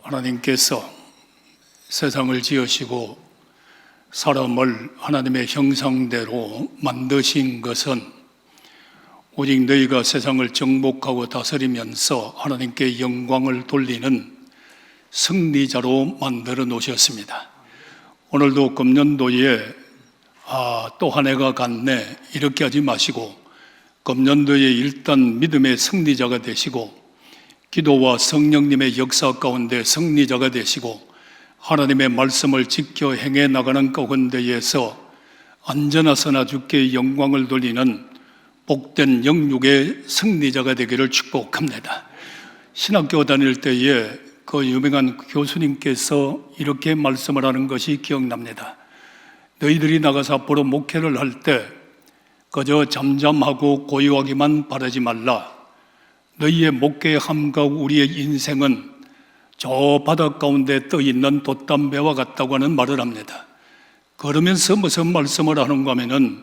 하나님께서 세상을 지으시고 사람을 하나님의 형상대로 만드신 것은 오직 너희가 세상을 정복하고 다스리면서 하나님께 영광을 돌리는 승리자로 만들어 놓으셨습니다. 오늘도 금년도에 또 한 해가 갔네 이렇게 하지 마시고 금년도에 일단 믿음의 승리자가 되시고 기도와 성령님의 역사 가운데 승리자가 되시고 하나님의 말씀을 지켜 행해 나가는 가운데에서 안전하서나 주께 영광을 돌리는 복된 영육의 승리자가 되기를 축복합니다. 신학교 다닐 때에 그 유명한 교수님께서 이렇게 말씀을 하는 것이 기억납니다. 너희들이 나가서 앞으로 목회를 할 때 그저 잠잠하고 고요하기만 바라지 말라. 너희의 목회함과 우리의 인생은 저 바다 가운데 떠있는 돛담배와 같다고 하는 말을 합니다. 그러면서 무슨 말씀을 하는가 하면은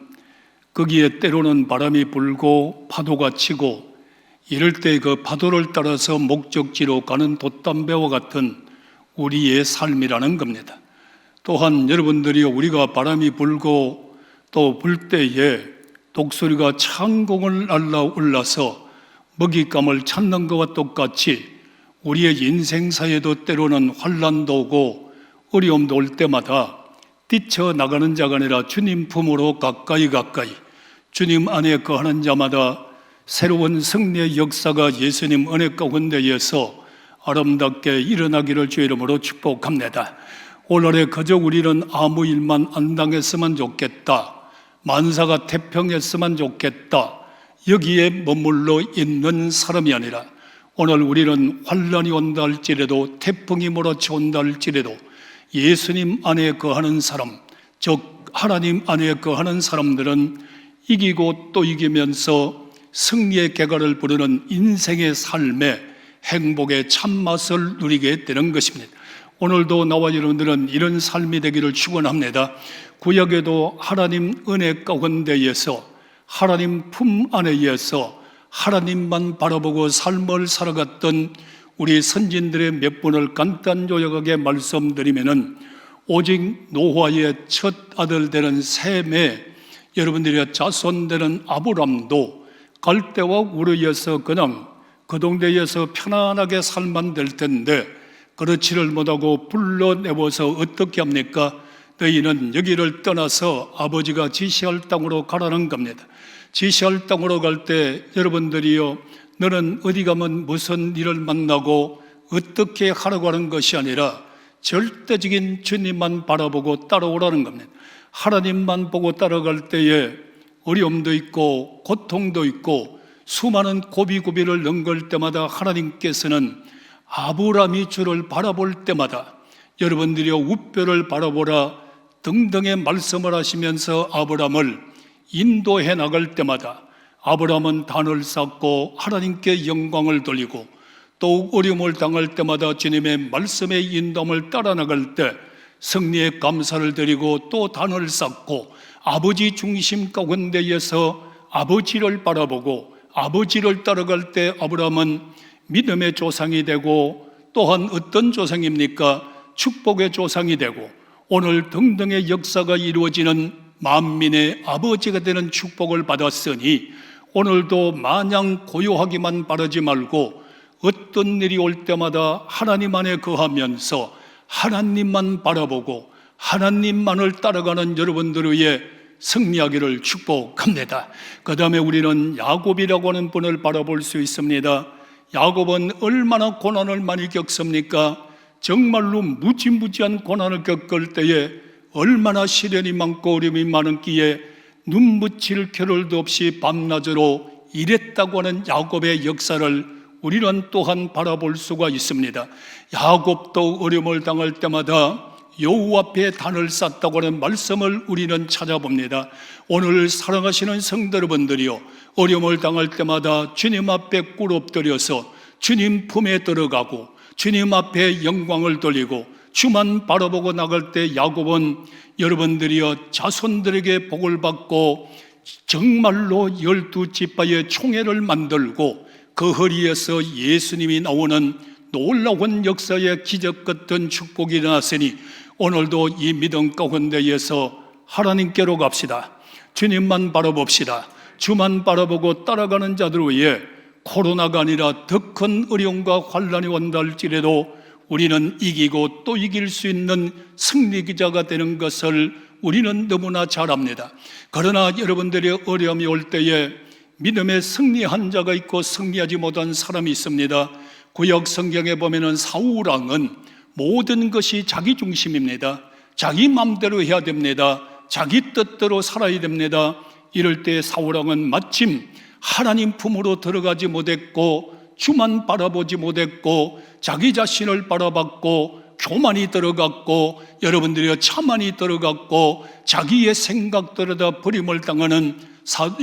거기에 때로는 바람이 불고 파도가 치고 이럴 때 그 파도를 따라서 목적지로 가는 돛담배와 같은 우리의 삶이라는 겁니다. 또한 여러분들이 우리가 바람이 불고 또 불 때에 독수리가 창공을 날아올라서 먹잇감을 찾는 것과 똑같이 우리의 인생사에도 때로는 환난도 오고 어려움도 올 때마다 뛰쳐나가는 자가 아니라 주님 품으로 가까이 주님 안에 거하는 자마다 새로운 승리의 역사가 예수님 은혜 가운데에서 아름답게 일어나기를 주의 이름으로 축복합니다. 오늘에 그저 우리는 아무 일만 안 당했으면 좋겠다, 만사가 태평했으면 좋겠다, 여기에 머물러 있는 사람이 아니라 오늘 우리는 환난이 온다 할지라도 태풍이 몰아쳐온다 할지라도 예수님 안에 거하는 사람, 즉 하나님 안에 거하는 사람들은 이기고 또 이기면서 승리의 궤가를 부르는 인생의 삶의 행복의 참맛을 누리게 되는 것입니다. 오늘도 나와 여러분들은 이런 삶이 되기를 축원합니다. 구약에도 하나님 은혜 가운데에서 하나님 품 안에서 하나님만 바라보고 삶을 살아갔던 우리 선진들의 몇 분을 간단 요약하게 말씀드리면은 오직 노아의 첫 아들 되는 셈의 여러분들의 자손 되는 아브람도 갈대와 우르에서 그냥 그 동네에서 편안하게 살만 될 텐데 그렇지를 못하고 불러내어서 어떻게 합니까? 너희는 여기를 떠나서 아버지가 지시할 땅으로 가라는 겁니다. 지시할 땅으로 갈 때 여러분들이요, 너는 어디 가면 무슨 일을 만나고 어떻게 하라고 하는 것이 아니라 절대적인 주님만 바라보고 따라오라는 겁니다. 하나님만 보고 따라갈 때에 어려움도 있고 고통도 있고 수많은 고비고비를 넘길 때마다 하나님께서는 아브라함이 주를 바라볼 때마다 여러분들이요 우뼈를 바라보라 등등의 말씀을 하시면서 아브라함을 인도해 나갈 때마다 아브라함은 단을 쌓고 하나님께 영광을 돌리고 또 어려움을 당할 때마다 주님의 말씀의 인도함을 따라 나갈 때 승리의 감사를 드리고 또 단을 쌓고 아버지 중심 가운데에서 아버지를 바라보고 아버지를 따라갈 때 아브라함은 믿음의 조상이 되고 또한 어떤 조상입니까? 축복의 조상이 되고 오늘 등등의 역사가 이루어지는 만민의 아버지가 되는 축복을 받았으니 오늘도 마냥 고요하기만 바라지 말고 어떤 일이 올 때마다 하나님 안에 거하면서 하나님만 바라보고 하나님만을 따라가는 여러분들의 승리하기를 축복합니다. 그 다음에 우리는 야곱이라고 하는 분을 바라볼 수 있습니다. 야곱은 얼마나 고난을 많이 겪습니까? 정말로 무지무지한 고난을 겪을 때에 얼마나 시련이 많고 어려움이 많은기에 눈 묻힐 겨를도 없이 밤낮으로 일했다고 하는 야곱의 역사를 우리는 또한 바라볼 수가 있습니다. 야곱도 어려움을 당할 때마다 여호와 앞에 단을 쌓았다고 하는 말씀을 우리는 찾아봅니다. 오늘 사랑하시는 성도 여러분들이요, 어려움을 당할 때마다 주님 앞에 꿇 엎드려서 주님 품에 들어가고 주님 앞에 영광을 돌리고 주만 바라보고 나갈 때 야곱은 여러분들이여 자손들에게 복을 받고 정말로 12지파의 총회를 만들고 그 허리에서 예수님이 나오는 놀라운 역사의 기적 같은 축복이 일어났으니 오늘도 이 믿음 가운데에서 하나님께로 갑시다. 주님만 바라봅시다. 주만 바라보고 따라가는 자들 위해 코로나가 아니라 더 큰 어려움과 환난이 온다 할지라도 우리는 이기고 또 이길 수 있는 승리기자가 되는 것을 우리는 너무나 잘 압니다. 그러나 여러분들의 어려움이 올 때에 믿음의 승리한 자가 있고 승리하지 못한 사람이 있습니다. 구약 성경에 보면은 사울왕은 모든 것이 자기 중심입니다. 자기 마음대로 해야 됩니다. 자기 뜻대로 살아야 됩니다. 이럴 때 사울왕은 마침 하나님 품으로 들어가지 못했고 주만 바라보지 못했고 자기 자신을 바라봤고 교만이 들어갔고 여러분들의 차만이 들어갔고 자기의 생각대로다 버림을 당하는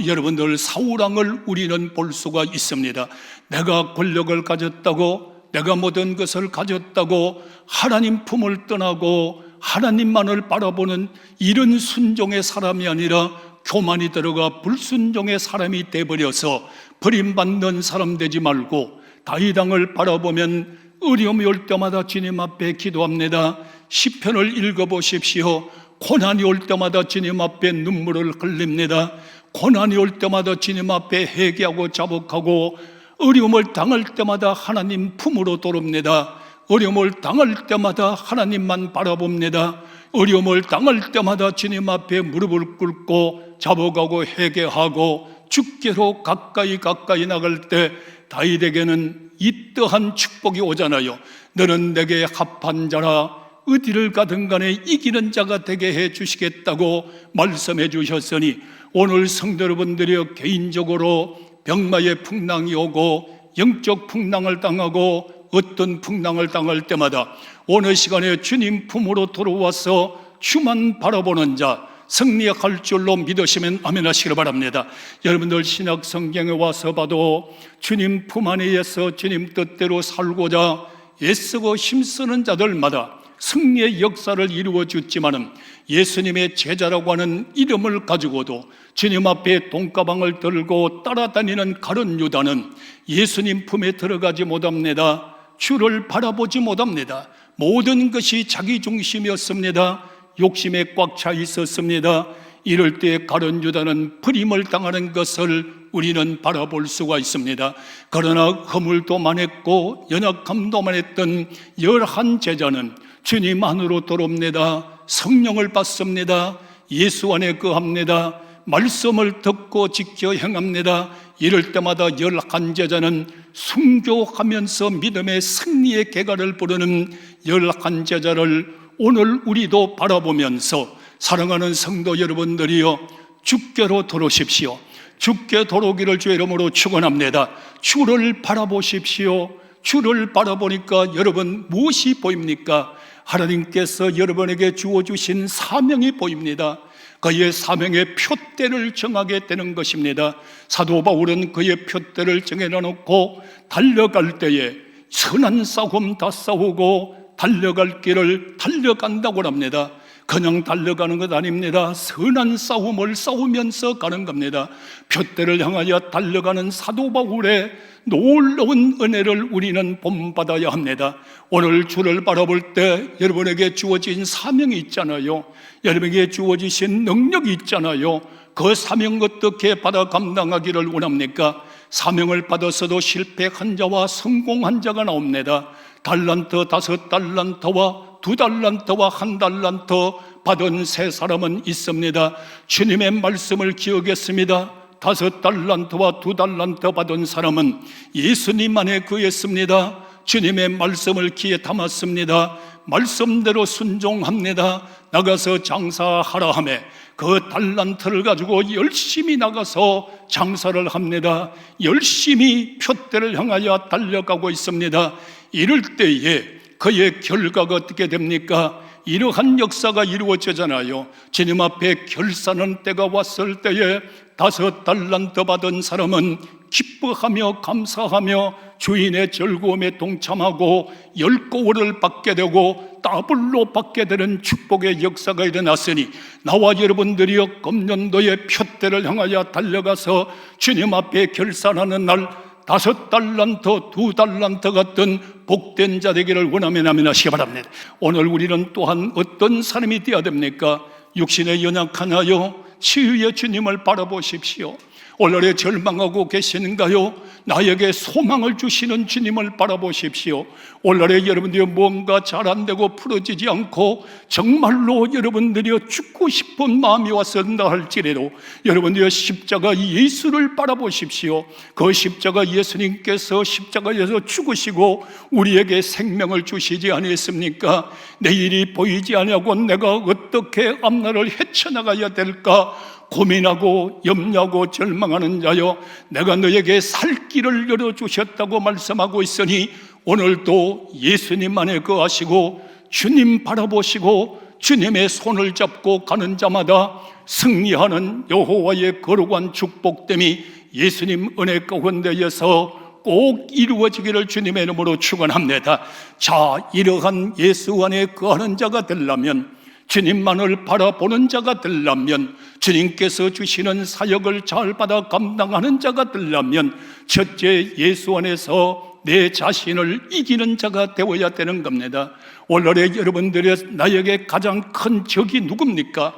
여러분들 사울왕을 우리는 볼 수가 있습니다. 내가 권력을 가졌다고, 내가 모든 것을 가졌다고 하나님 품을 떠나고 하나님만을 바라보는 이런 순종의 사람이 아니라 교만이 들어가 불순종의 사람이 되어버려서 버림받는 사람 되지 말고 다윗 왕을 바라보면 어려움이 올 때마다 주님 앞에 기도합니다. 시편을 읽어보십시오. 고난이 올 때마다 주님 앞에 눈물을 흘립니다. 고난이 올 때마다 주님 앞에 회개하고 자복하고 어려움을 당할 때마다 하나님 품으로 돌아옵니다. 어려움을 당할 때마다 하나님만 바라봅니다. 어려움을 당할 때마다 주님 앞에 무릎을 꿇고 자복하고 회개하고 주께로 가까이 나갈 때 다윗에게는 이떠한 축복이 오잖아요. 너는 내게 합한 자라 어디를 가든 간에 이기는 자가 되게 해 주시겠다고 말씀해 주셨으니 오늘 성도 여러분들이 개인적으로 병마의 풍랑이 오고 영적 풍랑을 당하고 어떤 풍랑을 당할 때마다 어느 시간에 주님 품으로 돌아와서 주만 바라보는 자 승리할 줄로 믿으시면 아멘 하시길 바랍니다. 여러분들 신약 성경에 와서 봐도 주님 품 안에서 주님 뜻대로 살고자 애쓰고 힘쓰는 자들마다 승리의 역사를 이루어 줬지만은 예수님의 제자라고 하는 이름을 가지고도 주님 앞에 돈가방을 들고 따라다니는 가룟 유다는 예수님 품에 들어가지 못합니다. 주를 바라보지 못합니다. 모든 것이 자기 중심이었습니다. 욕심에 꽉 차 있었습니다. 이럴 때 가룟 유다는 버림을 당하는 것을 우리는 바라볼 수가 있습니다. 그러나 허물도 많았고 연약함도 많았던 11 제자는 주님 안으로 돌아옵니다. 성령을 받습니다. 예수 안에 거합니다. 말씀을 듣고 지켜 행합니다. 이럴 때마다 11 제자는 순교하면서 믿음의 승리의 계가를 부르는 11 제자를 오늘 우리도 바라보면서 사랑하는 성도 여러분들이여 주께로 돌아오십시오. 주께 돌아오기를 주의 이름으로 축원합니다. 주를 바라보십시오. 주를 바라보니까 여러분 무엇이 보입니까? 하나님께서 여러분에게 주어주신 사명이 보입니다. 그의 사명의 표대를 정하게 되는 것입니다. 사도 바울은 그의 표대를 정해놓고 달려갈 때에 선한 싸움 다 싸우고 달려갈 길을 달려간다고 합니다. 그냥 달려가는 것 아닙니다. 선한 싸움을 싸우면서 가는 겁니다. 표대를 향하여 달려가는 사도 바울의 놀라운 은혜를 우리는 본받아야 합니다. 오늘 주를 바라볼 때 여러분에게 주어진 사명이 있잖아요. 여러분에게 주어지신 능력이 있잖아요. 그 사명 어떻게 받아 감당하기를 원합니까? 사명을 받았어도 실패한 자와 성공한 자가 나옵니다. 달란트 5달란트와 2달란트와 1달란트 받은 3사람은 있습니다. 주님의 말씀을 기억했습니다. 5달란트와 2달란트 받은 사람은 예수님 안에 거했습니다. 주님의 말씀을 귀에 담았습니다. 말씀대로 순종합니다. 나가서 장사하라 하며 그 달란트를 가지고 열심히 나가서 장사를 합니다. 열심히 표대를 향하여 달려가고 있습니다. 이럴 때에 그의 결과가 어떻게 됩니까? 이러한 역사가 이루어지잖아요. 주님 앞에 결산하는 때가 왔을 때에 5달란트 받은 사람은 기뻐하며 감사하며 주인의 즐거움에 동참하고 10고울을 받게 되고 더블로 받게 되는 축복의 역사가 일어났으니 나와 여러분들이여 금년도의 표대를 향하여 달려가서 주님 앞에 결산하는 날 5달란트, 2달란트 같은 복된 자 되기를 원하면 아멘 하시기 바랍니다. 오늘 우리는 또한 어떤 사람이 되어야 됩니까? 육신에 연약하나요? 치유의 주님을 바라보십시오. 오늘에 절망하고 계시는가요? 나에게 소망을 주시는 주님을 바라보십시오. 오늘에 여러분들이 뭔가 잘 안 되고 풀어지지 않고 정말로 여러분들이 죽고 싶은 마음이 왔었다 할지라도 여러분들이 십자가 예수를 바라보십시오. 그 십자가 예수님께서 십자가에서 죽으시고 우리에게 생명을 주시지 아니했습니까? 내일이 보이지 아니하고 내가 어떻게 앞날을 헤쳐나가야 될까 고민하고 염려하고 절망하는 자여, 내가 너에게 살 길을 열어주셨다고 말씀하고 있으니 오늘도 예수님 안에 거하시고 주님 바라보시고 주님의 손을 잡고 가는 자마다 승리하는 여호와의 거룩한 축복됨이 예수님 은혜 가운데에서 꼭 이루어지기를 주님의 이름으로 축원합니다. 자, 이러한 예수 안에 거하는 자가 되려면, 주님만을 바라보는 자가 되려면, 주님께서 주시는 사역을 잘 받아 감당하는 자가 되려면 첫째, 예수 안에서 내 자신을 이기는 자가 되어야 되는 겁니다. 오늘의 여러분들의 나에게 가장 큰 적이 누굽니까?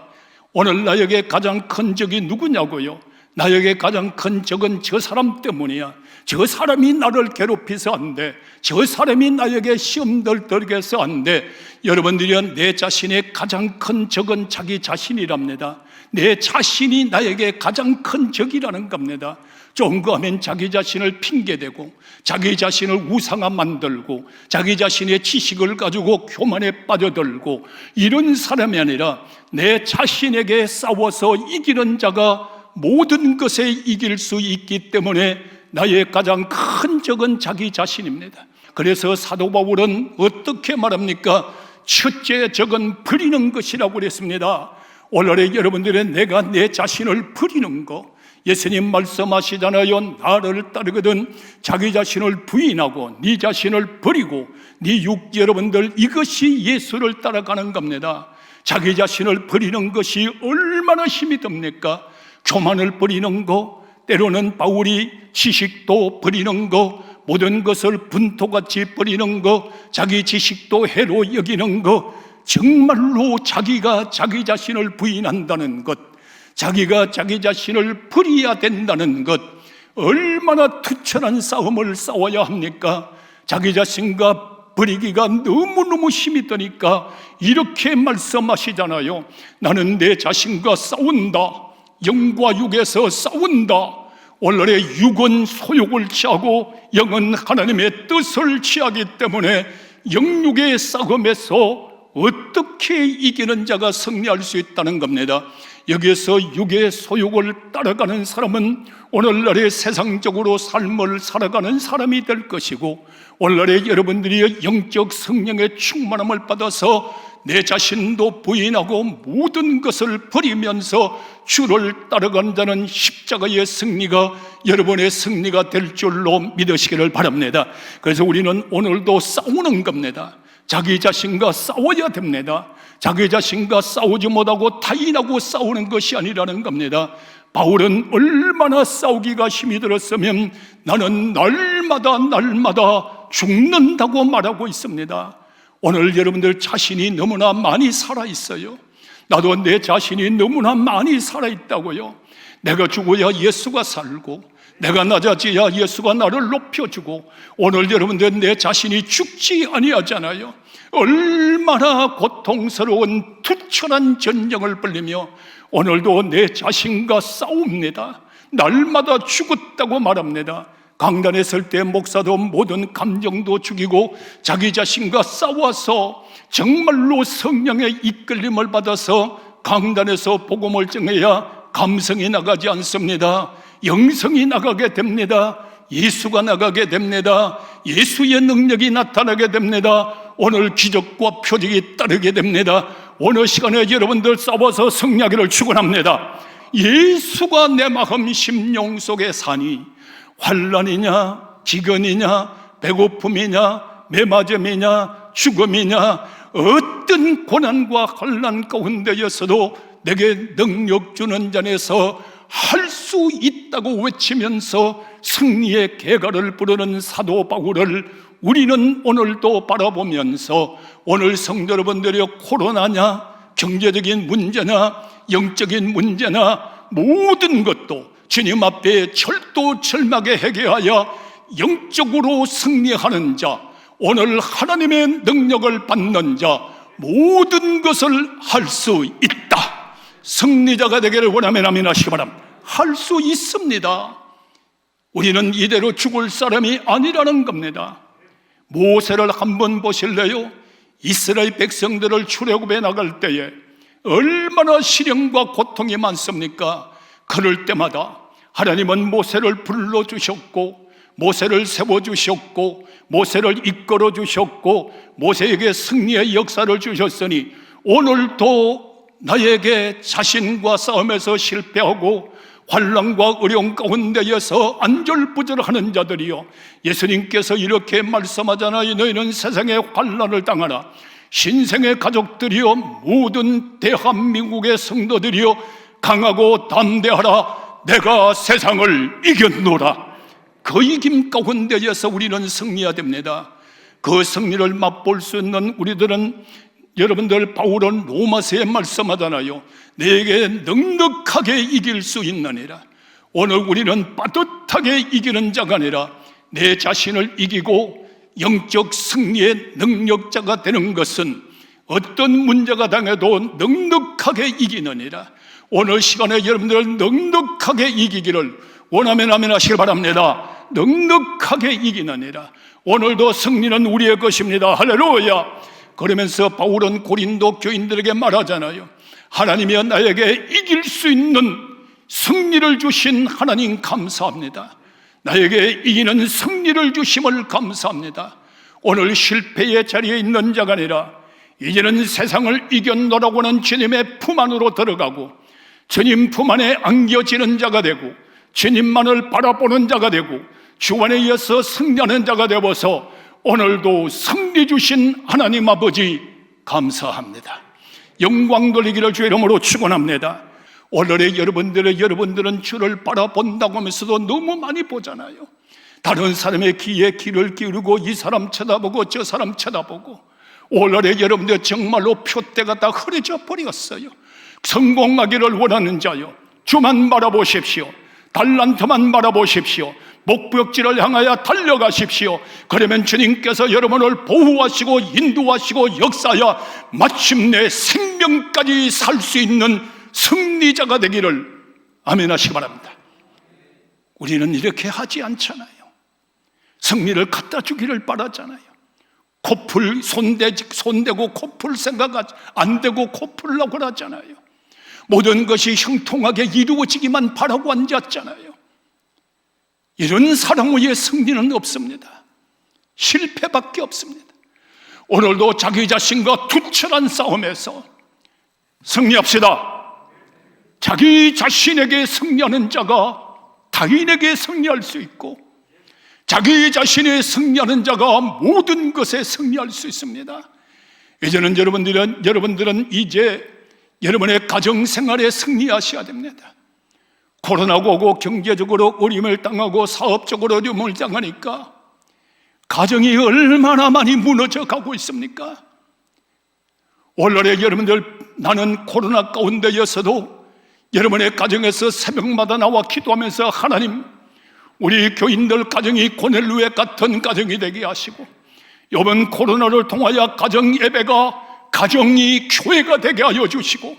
오늘 나에게 가장 큰 적이 누구냐고요? 나에게 가장 큰 적은 저 사람 때문이야. 저 사람이 나를 괴롭혀서 안 돼. 저 사람이 나에게 시험들 들게 해서 안 돼. 여러분들이 내 자신의 가장 큰 적은 자기 자신이랍니다. 내 자신이 나에게 가장 큰 적이라는 겁니다. 좋은 거 하면 자기 자신을 핑계대고 자기 자신을 우상화 만들고 자기 자신의 지식을 가지고 교만에 빠져들고 이런 사람이 아니라 내 자신에게 싸워서 이기는 자가 모든 것에 이길 수 있기 때문에 나의 가장 큰 적은 자기 자신입니다. 그래서 사도 바울은 어떻게 말합니까? 첫째 적은 버리는 것이라고 그랬습니다. 오늘의 여러분들의 내가 내 자신을 버리는 것, 예수님 말씀하시잖아요. 나를 따르거든 자기 자신을 부인하고 네 자신을 버리고 네 육, 여러분들 이것이 예수를 따라가는 겁니다. 자기 자신을 버리는 것이 얼마나 힘이 듭니까? 교만을 버리는 거, 때로는 바울이 지식도 버리는 거, 모든 것을 분토같이 버리는 거, 자기 지식도 해로 여기는 거, 정말로 자기가 자기 자신을 부인한다는 것, 자기가 자기 자신을 버려야 된다는 것, 얼마나 투철한 싸움을 싸워야 합니까? 자기 자신과 버리기가 너무너무 힘이 드니까 이렇게 말씀하시잖아요. 나는 내 자신과 싸운다. 영과 육에서 싸운다. 오늘의 육은 소욕을 취하고 영은 하나님의 뜻을 취하기 때문에 영육의 싸움에서 어떻게 이기는 자가 승리할 수 있다는 겁니다. 여기에서 육의 소욕을 따라가는 사람은 오늘날의 세상적으로 삶을 살아가는 사람이 될 것이고, 오늘날의 여러분들이 영적 성령의 충만함을 받아서 내 자신도 부인하고 모든 것을 버리면서 주를 따라가는 자는 십자가의 승리가 여러분의 승리가 될 줄로 믿으시기를 바랍니다. 그래서 우리는 오늘도 싸우는 겁니다. 자기 자신과 싸워야 됩니다. 자기 자신과 싸우지 못하고 타인하고 싸우는 것이 아니라는 겁니다. 바울은 얼마나 싸우기가 힘이 들었으면 나는 날마다 죽는다고 말하고 있습니다. 오늘 여러분들 자신이 너무나 많이 살아있어요. 나도 내 자신이 너무나 많이 살아있다고요. 내가 죽어야 예수가 살고 내가 낮아져야 예수가 나를 높여주고, 오늘 여러분들 내 자신이 죽지 아니하잖아요. 얼마나 고통스러운 투철한 전쟁을 벌리며 오늘도 내 자신과 싸웁니다. 날마다 죽었다고 말합니다. 강단에 설 때 목사도 모든 감정도 죽이고 자기 자신과 싸워서 정말로 성령의 이끌림을 받아서 강단에서 복음을 전해야 감성이 나가지 않습니다. 영성이 나가게 됩니다. 예수가 나가게 됩니다. 예수의 능력이 나타나게 됩니다. 오늘 기적과 표적이 따르게 됩니다. 오늘 시간에 여러분들 싸워서 승리하기를 축원합니다. 예수가 내 마음 심령 속에 사니 환난이냐 기근이냐 배고픔이냐 메마름이냐 죽음이냐 어떤 고난과 환난 가운데에서도 내게 능력 주는 자에서 할 수 있다 있다고 외치면서 승리의 개가를 부르는 사도 바울을 우리는 오늘도 바라보면서 오늘 성도 여러분들이 코로나냐 경제적인 문제나 영적인 문제나 모든 것도 주님 앞에 철도철막에 해결하여 영적으로 승리하는 자, 오늘 하나님의 능력을 받는 자, 모든 것을 할 수 있다. 승리자가 되기를 원하면 아멘 하시기 바랍니다. 할 수 있습니다. 우리는 이대로 죽을 사람이 아니라는 겁니다. 모세를 한번 보실래요? 이스라엘 백성들을 출애굽에 나갈 때에 얼마나 시련과 고통이 많습니까? 그럴 때마다 하나님은 모세를 불러주셨고 모세를 세워주셨고 모세를 이끌어주셨고 모세에게 승리의 역사를 주셨으니 오늘도 나에게 자신과 싸움에서 실패하고 환난과 어려움 가운데에서 안절부절하는 자들이요, 예수님께서 이렇게 말씀하잖아요. 너희는 세상에 환난을 당하나 신생의 가족들이요 모든 대한민국의 성도들이요 강하고 담대하라. 내가 세상을 이겼노라. 그 이김 가운데에서 우리는 승리해야 됩니다. 그 승리를 맛볼 수 있는 우리들은, 여러분들 바울은 로마서에 말씀하잖아요. 내게 넉넉하게 이길 수 있느니라. 오늘 우리는 빠듯하게 이기는 자가 아니라 내 자신을 이기고 영적 승리의 능력자가 되는 것은 어떤 문제가 당해도 넉넉하게 이기느니라. 오늘 시간에 여러분들 넉넉하게 이기기를 원하면 아멘 하시길 바랍니다. 넉넉하게 이기느니라. 오늘도 승리는 우리의 것입니다. 할렐루야. 그러면서 바울은 고린도 교인들에게 말하잖아요. 하나님이 나에게 이길 수 있는 승리를 주신 하나님 감사합니다. 나에게 이기는 승리를 주심을 감사합니다. 오늘 실패의 자리에 있는 자가 아니라 이제는 세상을 이겨노라고 하는 주님의 품 안으로 들어가고 주님 품 안에 안겨지는 자가 되고 주님만을 바라보는 자가 되고 주 안에 이어서 승리하는 자가 되어서 오늘도 승리 주신 하나님 아버지 감사합니다. 영광 돌리기를 주의 이름으로 축원합니다. 오늘의 여러분들은 주를 바라본다고 하면서도 너무 많이 보잖아요. 다른 사람의 귀에 귀를 기울이고 이 사람 쳐다보고 저 사람 쳐다보고, 오늘의 여러분들 정말로 표대가 다 흐려져 버렸어요. 성공하기를 원하는 자요, 주만 바라보십시오. 달란트만 바라보십시오. 목적지를 향하여 달려가십시오. 그러면 주님께서 여러분을 보호하시고 인도하시고 역사하여 마침내 생명까지 살 수 있는 승리자가 되기를 아멘 하시기 바랍니다. 우리는 이렇게 하지 않잖아요. 승리를 갖다 주기를 바라잖아요. 코풀 손대고 코풀 생각 안 되고 코풀라고 하잖아요. 모든 것이 형통하게 이루어지기만 바라고 앉았잖아요. 이런 사랑 위에 승리는 없습니다. 실패밖에 없습니다. 오늘도 자기 자신과 투철한 싸움에서 승리합시다. 자기 자신에게 승리하는 자가 타인에게 승리할 수 있고, 자기 자신의 승리하는 자가 모든 것에 승리할 수 있습니다. 이제는 여러분들은 이제 여러분의 가정생활에 승리하셔야 됩니다. 코로나가 오고 경제적으로 어려움을 당하고 사업적으로 어려움을 당하니까 가정이 얼마나 많이 무너져 가고 있습니까? 오늘의 여러분들, 나는 코로나 가운데였어도 여러분의 가정에서 새벽마다 나와 기도하면서 하나님, 우리 교인들 가정이 고넬루에 같은 가정이 되게 하시고, 이번 코로나를 통하여 가정 예배가 가정이 교회가 되게 하여 주시고,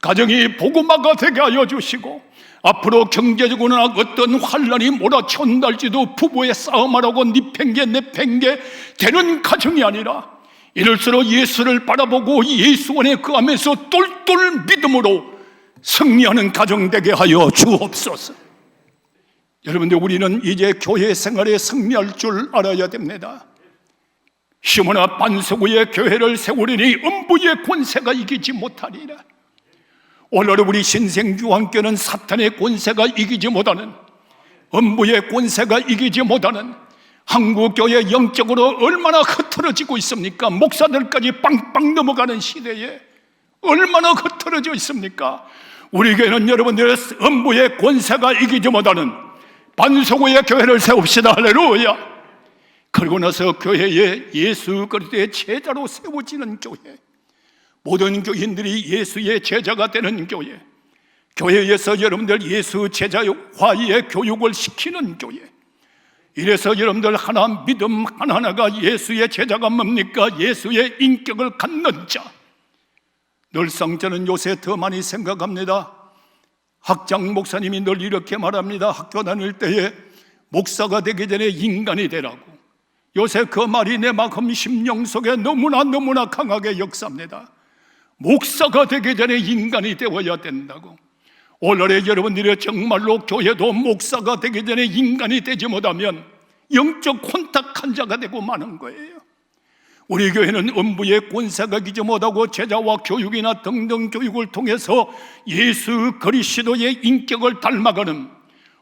가정이 복음화가 되게 하여 주시고, 앞으로 경제적으로나 어떤 환란이 몰아쳐온다 할지도 부부의 싸움하라고 네 팽개 내 팽개 되는 가정이 아니라 이럴수록 예수를 바라보고 예수 안에 거하면서 똘똘 믿음으로 승리하는 가정 되게 하여 주옵소서. 여러분들, 우리는 이제 교회 생활에 승리할 줄 알아야 됩니다. 시므나 반석 위에 교회를 세우리니 음부의 권세가 이기지 못하리라. 오늘 우리 신생주왕교는 사탄의 권세가 이기지 못하는, 음부의 권세가 이기지 못하는, 한국교회 영적으로 얼마나 흐트러지고 있습니까? 목사들까지 빵빵 넘어가는 시대에 얼마나 흐트러져 있습니까? 우리 교회는 여러분들의 음부의 권세가 이기지 못하는 반석의 교회를 세웁시다. 할렐루야. 그러고 나서 교회에 예수 그리스도의 제자로 세워지는 교회, 모든 교인들이 예수의 제자가 되는 교회, 교회에서 여러분들 예수 제자화의 교육을 시키는 교회. 이래서 여러분들 하나 믿음 하나하나가 예수의 제자가 뭡니까? 예수의 인격을 갖는 자. 늘상 저는 요새 더 많이 생각합니다. 학장 목사님이 늘 이렇게 말합니다. 학교 다닐 때에 목사가 되기 전에 인간이 되라고. 요새 그 말이 내 마음 심령 속에 너무나 강하게 역사합니다. 목사가 되기 전에 인간이 되어야 된다고. 오늘의 여러분들이 정말로 교회도 목사가 되기 전에 인간이 되지 못하면 영적 혼탁한 자가 되고 마는 거예요. 우리 교회는 음부의 권세가 이기지 못하고 제자와 교육이나 등등 교육을 통해서 예수 그리스도의 인격을 닮아가는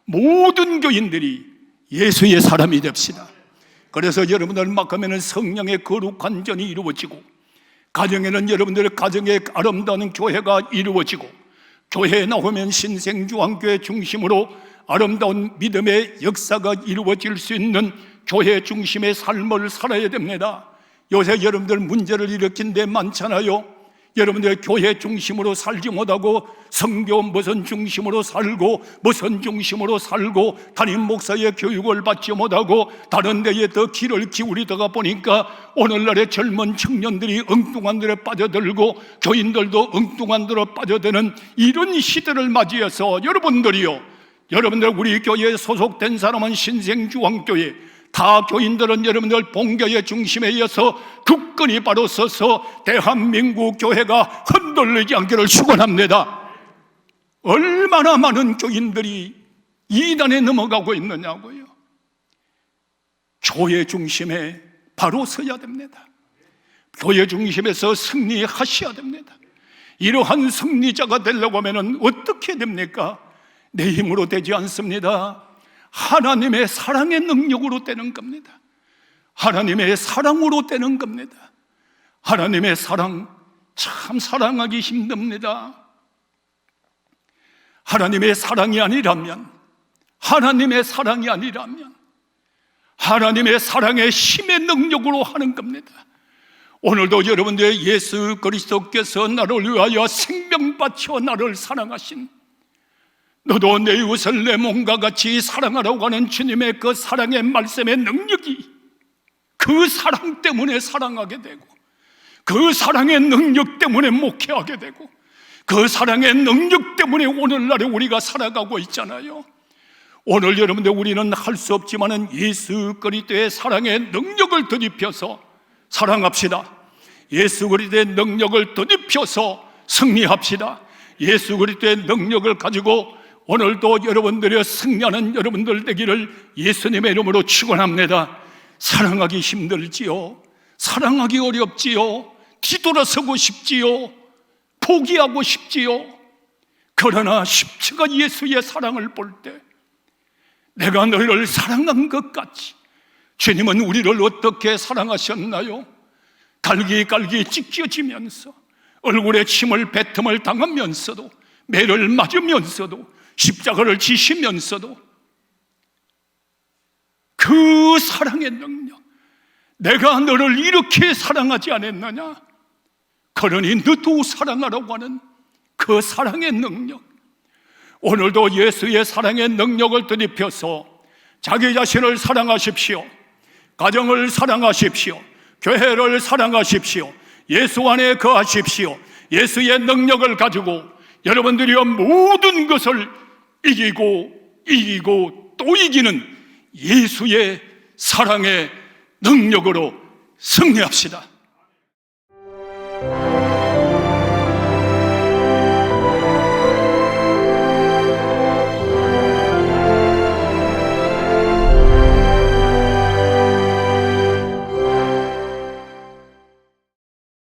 모든 교인들이 예수의 사람이 됩시다. 그래서 여러분들 마음에는 성령의 거룩한 전이 이루어지고, 가정에는 여러분들의 가정의 아름다운 교회가 이루어지고, 교회에 나오면 신생주한교회 중심으로 아름다운 믿음의 역사가 이루어질 수 있는 교회 중심의 삶을 살아야 됩니다. 요새 여러분들 문제를 일으킨 데 많잖아요. 여러분들 교회 중심으로 살지 못하고 성교 무슨 중심으로 살고 무슨 중심으로 살고 담임 목사의 교육을 받지 못하고 다른 데에 더 귀를 기울이다가 보니까 오늘날의 젊은 청년들이 엉뚱한 데에 빠져들고 교인들도 엉뚱한 데로 빠져드는 이런 시대를 맞이해서 여러분들 우리 교회에 소속된 사람은 신생주왕교회, 다 교인들은 여러분들 본교회 중심에 의해서 굳건히 바로 서서 대한민국 교회가 흔들리지 않기를 축원합니다. 얼마나 많은 교인들이 이단에 넘어가고 있느냐고요. 교회 중심에 바로 서야 됩니다. 교회 중심에서 승리하셔야 됩니다. 이러한 승리자가 되려고 하면 어떻게 됩니까? 내 힘으로 되지 않습니다. 하나님의 사랑의 능력으로 되는 겁니다. 하나님의 사랑으로 되는 겁니다. 하나님의 사랑, 참 사랑하기 힘듭니다. 하나님의 사랑이 아니라면 하나님의 사랑의 힘의 능력으로 하는 겁니다. 오늘도 여러분들 예수 그리스도께서 나를 위하여 생명 바쳐 나를 사랑하신, 너도 내 이웃을 내 몸과 같이 사랑하라고 하는 주님의 그 사랑의 말씀의 능력이, 그 사랑 때문에 사랑하게 되고, 그 사랑의 능력 때문에 목회하게 되고, 그 사랑의 능력 때문에 오늘날에 우리가 살아가고 있잖아요. 오늘 여러분들 우리는 할 수 없지만은 예수 그리스도의 사랑의 능력을 덧입혀서 사랑합시다. 예수 그리스도의 능력을 덧입혀서 승리합시다. 예수 그리스도의 능력을 가지고 오늘도 여러분들의 승리하는 여러분들 되기를 예수님의 이름으로 축원합니다. 사랑하기 힘들지요. 사랑하기 어렵지요. 뒤돌아서고 싶지요. 포기하고 싶지요. 그러나 십자가 예수의 사랑을 볼 때 내가 너희를 사랑한 것 같이 주님은 우리를 어떻게 사랑하셨나요? 갈기갈기 찢겨지면서 얼굴에 침을 뱉음을 당하면서도 매를 맞으면서도 십자가를 지시면서도 그 사랑의 능력, 내가 너를 이렇게 사랑하지 않았느냐? 그러니 너도 사랑하라고 하는 그 사랑의 능력, 오늘도 예수의 사랑의 능력을 덧입혀서 자기 자신을 사랑하십시오. 가정을 사랑하십시오. 교회를 사랑하십시오. 예수 안에 거하십시오. 예수의 능력을 가지고 여러분들이 모든 것을 이기고 또 이기는 예수의 사랑의 능력으로 승리합시다.